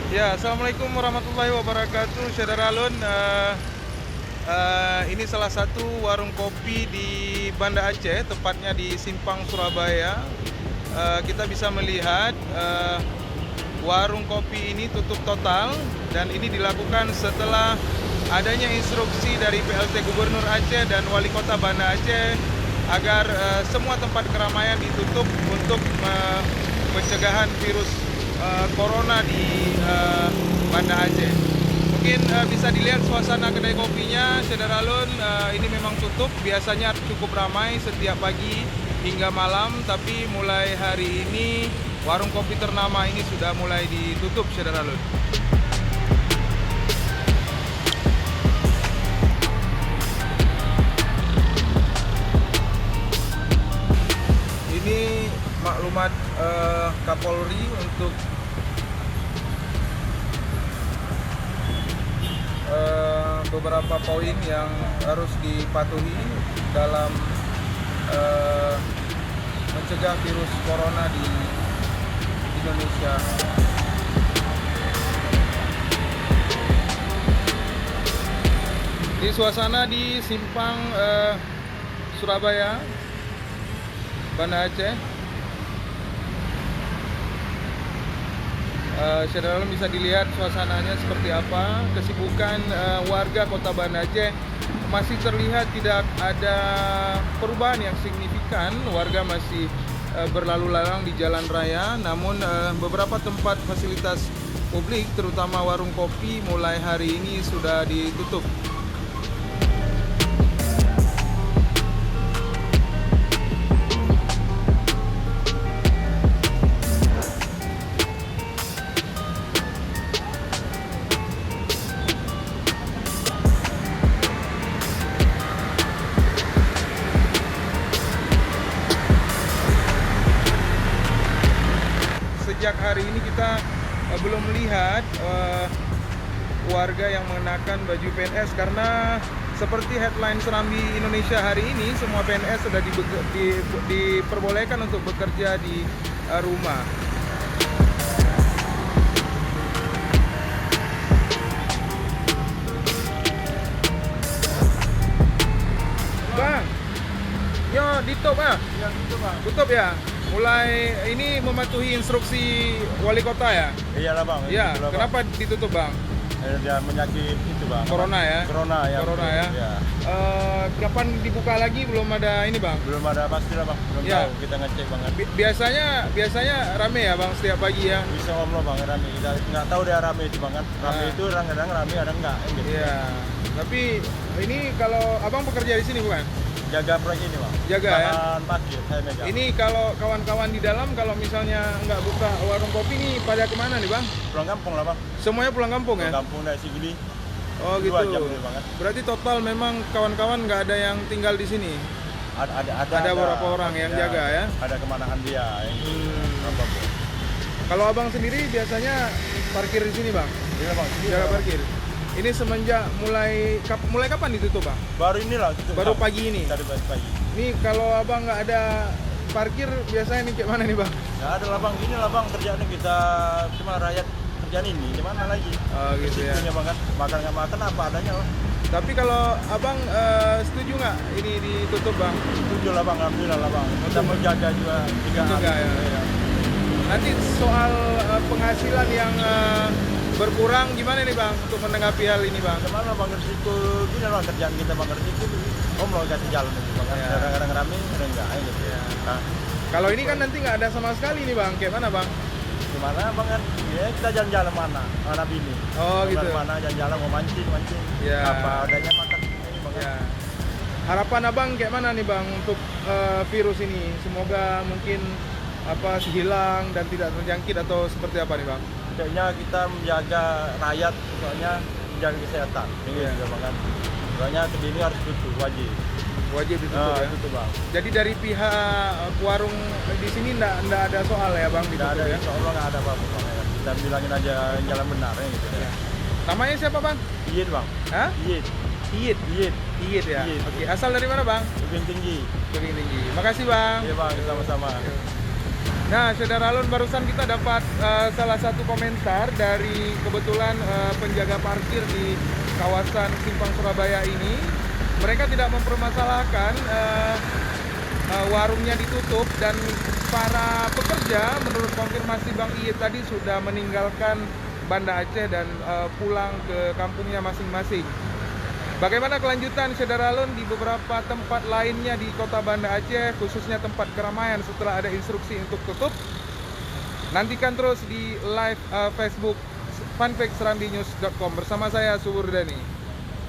Ya, assalamualaikum warahmatullahi wabarakatuh, Saudara Alun. Ini salah satu warung kopi di Banda Aceh, tepatnya di Simpang Surabaya. Kita bisa melihat warung kopi ini tutup total, dan ini dilakukan setelah adanya instruksi dari PLT Gubernur Aceh dan Wali Kota Banda Aceh agar semua tempat keramaian ditutup untuk pencegahan virus corona di Banda Aceh. Mungkin bisa dilihat suasana kedai kopinya, Saudara Alun. Ini memang tutup, biasanya cukup ramai setiap pagi hingga malam, tapi mulai hari ini warung kopi ternama ini sudah mulai ditutup, Saudara Alun. Ini maklumat Kapolri untuk beberapa poin yang harus dipatuhi dalam mencegah virus corona di Indonesia. Di suasana di Simpang Surabaya, Banda Aceh. Saudara bisa dilihat suasananya seperti apa. Kesibukan warga Kota Banda Aceh masih terlihat tidak ada perubahan yang signifikan. Warga masih berlalu lalang di jalan raya, namun beberapa tempat fasilitas publik, terutama warung kopi, mulai hari ini sudah ditutup. Sejak hari ini kita belum melihat warga yang mengenakan baju PNS, karena seperti headline Serambi Indonesia hari ini, semua PNS sudah diperbolehkan untuk bekerja di rumah. Bang, yo ditutup ah? Ya gitu bang. Tutup ya? Mulai ini mematuhi instruksi wali kota ya? Iyalah bang. Iya, Itulah, kenapa ditutup bang? Dia penyakit itu bang. Corona ya? Corona ya. Corona ya? Ya. Kapan dibuka lagi? Belum ada ini bang? Belum ada pastilah bang. Belum Ya. tahu, kita ngecek banget. Biasanya rame ya bang setiap pagi ya? Bisa Allah bang rame. Kita nggak tahu dia rame itu bang kan. Rame Ah. itu kadang-kadang rame, ada enggak. Gitu. Iya. Tapi ini kalau abang bekerja di sini bukan? Jaga proyek ini bang. Jaga ya? Tahan parkir saya megang. Ini kalau kawan-kawan di dalam, kalau misalnya nggak buka warung kopi nih, pada kemana nih bang? pulang kampung lah bang. Semuanya pulang kampung ya? Pulang kampung dari Sigli. Oh gitu. 2 jam dulu banget. Berarti total memang kawan-kawan nggak ada yang tinggal di sini? Ada beberapa orang yang jaga ya? Ada kemanahan dia yang berapa bu? Kalau abang sendiri biasanya parkir di sini bang? Iya bang. Sini, Jaga bang. parkir. Ini semenjak mulai kapan ditutup bang? Baru inilah. tutup, Baru bang. pagi ini? Dari pagi. Ini kalau abang nggak ada parkir, biasanya nih kayak mana nih bang? Ya ada lah bang, ini lah bang kerjaan kita, cuma rakyat kerjaan ini, gimana lagi? Oh gitu ya. Resikonya bang kan, makan nggak makan apa adanya lah. Tapi kalau abang setuju nggak ini ditutup bang? Setuju lah bang, alhamdulillah lah bang. Kita mau jaga juga. Jaga, ya. Nanti soal penghasilan yang berkurang gimana nih bang untuk menanggapi hal ini bang? Gimana bang, resiko gini lah kerjaan kita bang, resiko om lo kasih jalan itu bang, Ya. kadang-kadang rame, kadang enggak gitu ya. Nah, Kalau ini kan nanti nggak ada sama sekali nih bang, kayak mana bang? gimana bang kan, ya kita jalan-jalan mana bini. Oh gitu. Mana jalan-jalan mau mancing, Ya. apa adanya makan ini bang. Ya. Harapan abang kayak mana nih bang untuk virus ini? Semoga mungkin hilang dan tidak terjangkit, atau seperti apa nih bang? Kayaknya kita menjaga rakyat, soalnya menjaga kesehatan. Ini Iya. juga bang kan. Soalnya kedini harus tutup, wajib. Wajib ditutup ya. Tutup bang. Jadi dari pihak warung di sini ndak ada soal ya bang Tidak ditutup ada, ya? insya Allah nggak ada apa-apa bang. Ya. Kita bilangin aja jalan benar ya gitu ya. Namanya siapa bang? Iyit bang. Hah? Iyit. Iyit. Iyit. Iyit ya. Iyit. Oke. Asal dari mana bang? Lebih tinggi. Tebing Tinggi. Makasih bang. Iya bang, sama-sama. Nah, Saudara Alun, barusan kita dapat salah satu komentar dari kebetulan penjaga parkir di kawasan Simpang Surabaya ini. Mereka tidak mempermasalahkan warungnya ditutup, dan para pekerja menurut konfirmasi Bang Iye tadi sudah meninggalkan Banda Aceh dan pulang ke kampungnya masing-masing. Bagaimana kelanjutan Saudara Alun di beberapa tempat lainnya di kota Banda Aceh, khususnya tempat keramaian setelah ada instruksi untuk tutup? Nantikan terus di live Facebook fanpage serambinews.com bersama saya Subur Dani.